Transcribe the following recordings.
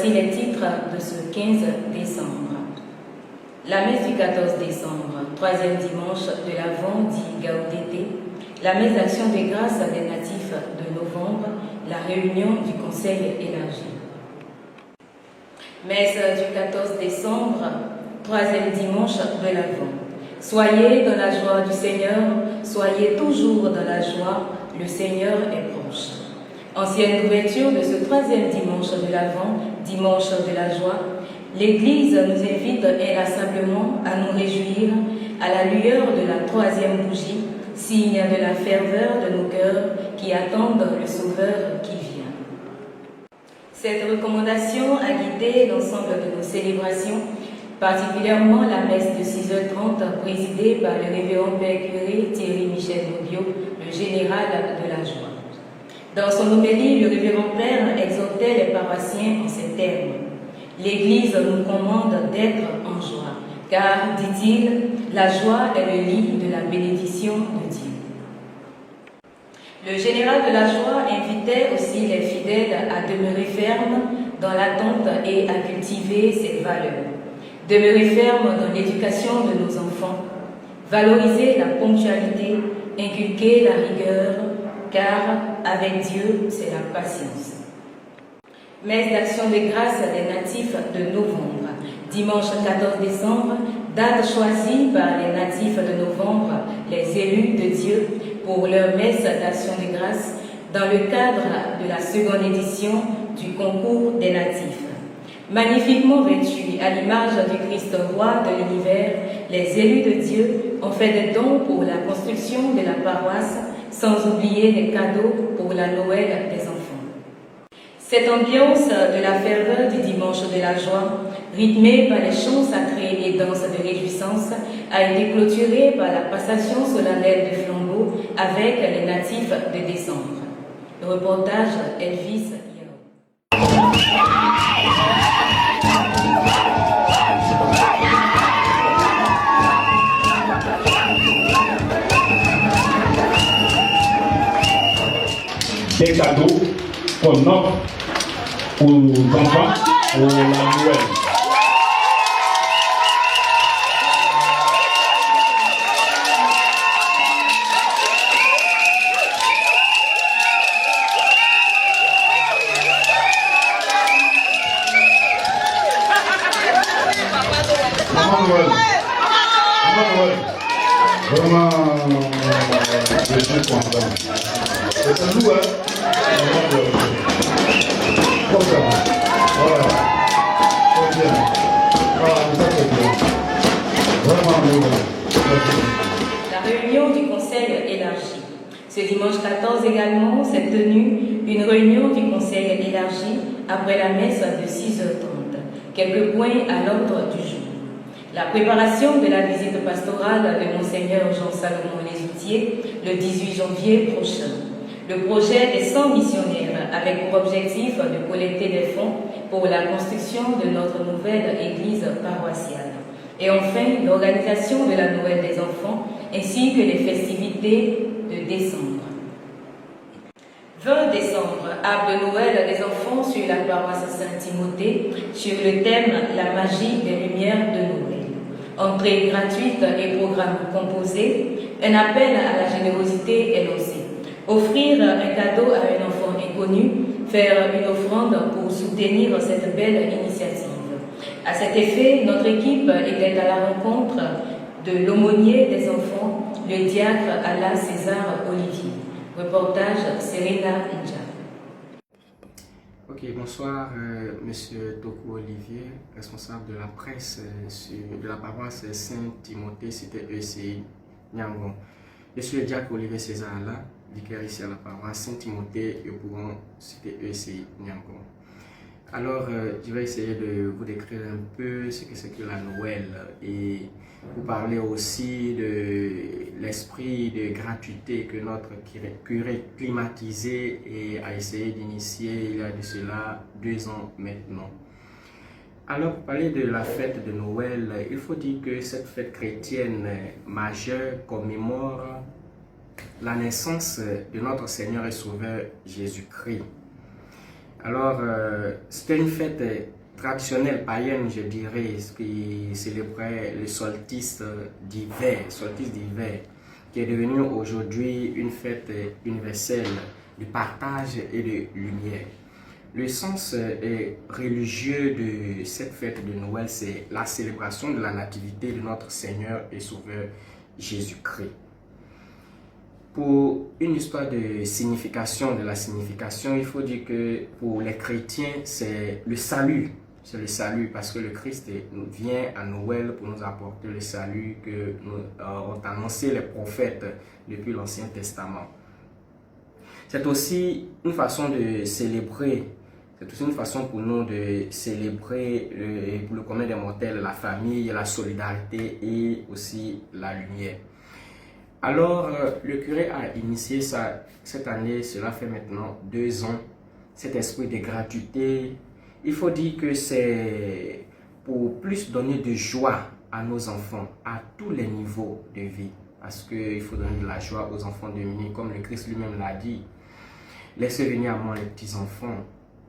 Voici les titres de ce 15 décembre. La messe du 14 décembre, troisième dimanche de l'Avent dit Gaudete, la messe d'action de grâce des natifs de novembre, la réunion du conseil élargi. Messe du 14 décembre, troisième dimanche de l'Avent. Soyez dans la joie du Seigneur, soyez toujours dans la joie, le Seigneur est proche. Ancienne ouverture de ce troisième dimanche de l'Avent, dimanche de la joie, l'Église nous invite inlassablement à nous réjouir à la lueur de la troisième bougie, signe de la ferveur de nos cœurs qui attendent le Sauveur qui vient. Cette recommandation a guidé l'ensemble de nos célébrations, particulièrement la messe de 6h30 présidée par le révérend Père curé Thierry Michel Maudiot, le général de la joie. Dans son homélie, le révérend Père exhortait les paroissiens en ces termes. L'Église nous commande d'être en joie, car, dit-il, la joie est le lit de la bénédiction de Dieu. Le général de la joie invitait aussi les fidèles à demeurer fermes dans l'attente et à cultiver ces valeurs. Demeurer fermes dans l'éducation de nos enfants, valoriser la ponctualité, inculquer la rigueur, car avec Dieu, c'est la patience. Messe d'action de grâce des natifs de novembre, dimanche 14 décembre, date choisie par les natifs de novembre, les élus de Dieu, pour leur messe d'action de grâce dans le cadre de la seconde édition du concours des natifs. Magnifiquement vêtus à l'image du Christ roi de l'univers, les élus de Dieu ont fait des dons pour la construction de la paroisse, sans oublier les cadeaux pour la Noël des enfants. Cette ambiance de la ferveur du dimanche de la joie, rythmée par les chants sacrés et danses de réjouissance, a été clôturée par la passation solennelle de flambeaux avec les natifs de décembre. Reportage Elvis Yao. Des cadeaux qu'on offre aux enfants pour la Noël. Vraiment, je suis content. C'est un loup, hein? Comme ça. Voilà. C'est bien. Voilà, ça c'est bien. Vraiment, La réunion du conseil élargi. Ce dimanche 14 également s'est tenue une réunion du conseil élargi après la messe de 6h30. Quelques points à l'ordre du jour. La préparation de la visite pastorale de Monseigneur Jean-Salomon Lesoutier le 18 janvier prochain. Le projet des 100 missionnaires avec pour objectif de collecter des fonds pour la construction de notre nouvelle église paroissiale. Et enfin, l'organisation de la Noël des enfants ainsi que les festivités de décembre. 20 décembre, arbre de Noël des enfants sur la paroisse Saint-Timothée sur le thème « La magie des lumières de Noël ». Entrée gratuite et programme composé, un appel à la générosité est lancé. Offrir un cadeau à un enfant inconnu, faire une offrande pour soutenir cette belle initiative. À cet effet, notre équipe était à la rencontre de l'aumônier des enfants, le diacre Alain César Olivier. Reportage Serena Ndja. Ok, bonsoir, Monsieur Toko Olivier, responsable de la presse de la paroisse Saint-Timothée, cité ECI, Nyangon. Je suis le diacre Olivier César Alain, vicaire ici à la paroisse Saint-Timothée et Bouron, cité ECI, Nyangon. Alors, je vais essayer de vous décrire un peu ce que c'est que la Noël et vous parler aussi de l'esprit de gratuité que notre curé climatisé a essayé d'initier il y a de cela 2 ans maintenant. Alors, pour parler de la fête de Noël, il faut dire que cette fête chrétienne majeure commémore la naissance de notre Seigneur et Sauveur Jésus-Christ. Alors, c'était une fête traditionnelle païenne, je dirais, qui célébrait le solstice d'hiver, qui est devenu aujourd'hui une fête universelle de partage et de lumière. Le sens religieux de cette fête de Noël, c'est la célébration de la nativité de notre Seigneur et Sauveur Jésus-Christ. Pour une histoire de signification, il faut dire que pour les chrétiens, c'est le salut. C'est le salut parce que le Christ vient à Noël pour nous apporter le salut que nous ont annoncé les prophètes depuis l'Ancien Testament. C'est aussi une façon de célébrer. C'est aussi une façon pour nous de célébrer pour le commun des mortels la famille, la solidarité et aussi la lumière. Alors, le curé a initié ça cette année, cela fait maintenant 2 ans, cet esprit de gratuité. Il faut dire que c'est pour plus donner de joie à nos enfants, à tous les niveaux de vie. Parce qu'il faut donner de la joie aux enfants démunis, comme le Christ lui-même l'a dit. Laissez venir à moi les petits-enfants.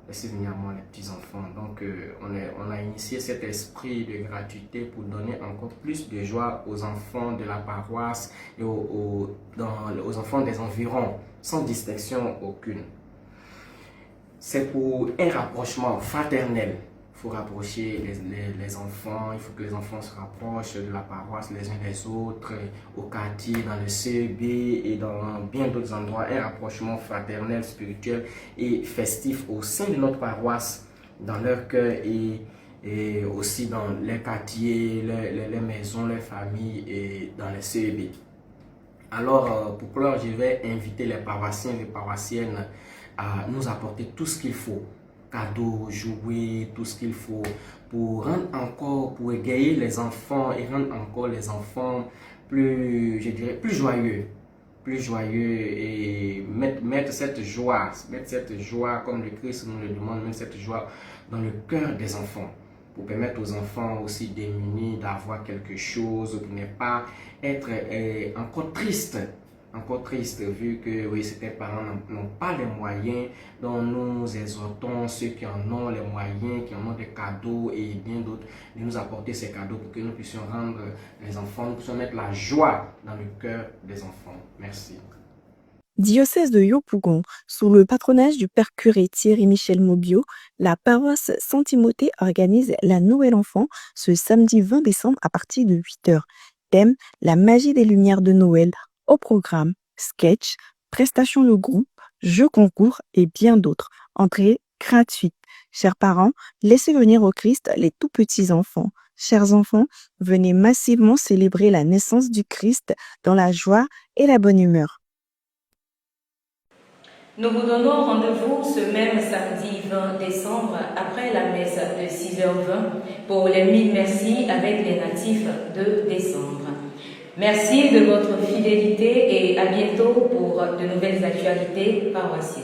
Laissez venir à moi les petits-enfants. Donc, on a initié cet esprit de gratuité pour donner encore plus de joie aux enfants de la paroisse et aux enfants des environs, sans distinction aucune. C'est pour un rapprochement fraternel. Il faut rapprocher les enfants, il faut que les enfants se rapprochent de la paroisse les uns des autres, au quartier, dans le CEB et dans bien d'autres endroits. Un rapprochement fraternel, spirituel et festif au sein de notre paroisse, dans leur cœur et aussi dans les quartiers, les maisons, les familles et dans les CEB. Alors, pour clore, je vais inviter les paroissiens et les paroissiennes à nous apporter tout ce qu'il faut. Cadeaux, jouets, tout ce qu'il faut pour rendre encore, pour égayer les enfants et rendre encore les enfants plus, je dirais, plus joyeux et mettre cette joie comme le Christ nous le demande, mettre cette joie dans le cœur des enfants pour permettre aux enfants aussi démunis d'avoir quelque chose, pour ne pas être encore triste vu que oui, certains parents n'ont pas les moyens, donc nous exhortons ceux qui en ont les moyens, qui en ont des cadeaux et bien d'autres, de nous apporter ces cadeaux pour que nous puissions rendre les enfants, nous puissions mettre la joie dans le cœur des enfants. Merci. Diocèse de Yopougon, sous le patronage du père curé Thierry-Michel Mobio, la paroisse Saint-Timothée organise la Noël Enfant ce samedi 20 décembre à partir de 8h. Thème, la magie des lumières de Noël. Au programme, sketch, prestations de groupe, jeux concours et bien d'autres. Entrée gratuite. Chers parents, laissez venir au Christ les tout petits enfants. Chers enfants, venez massivement célébrer la naissance du Christ dans la joie et la bonne humeur. Nous vous donnons rendez-vous ce même samedi 20 décembre après la messe de 6h20 pour les 1000 merci avec les natifs de décembre. Merci de votre fidélité et à bientôt pour de nouvelles actualités paroissiales.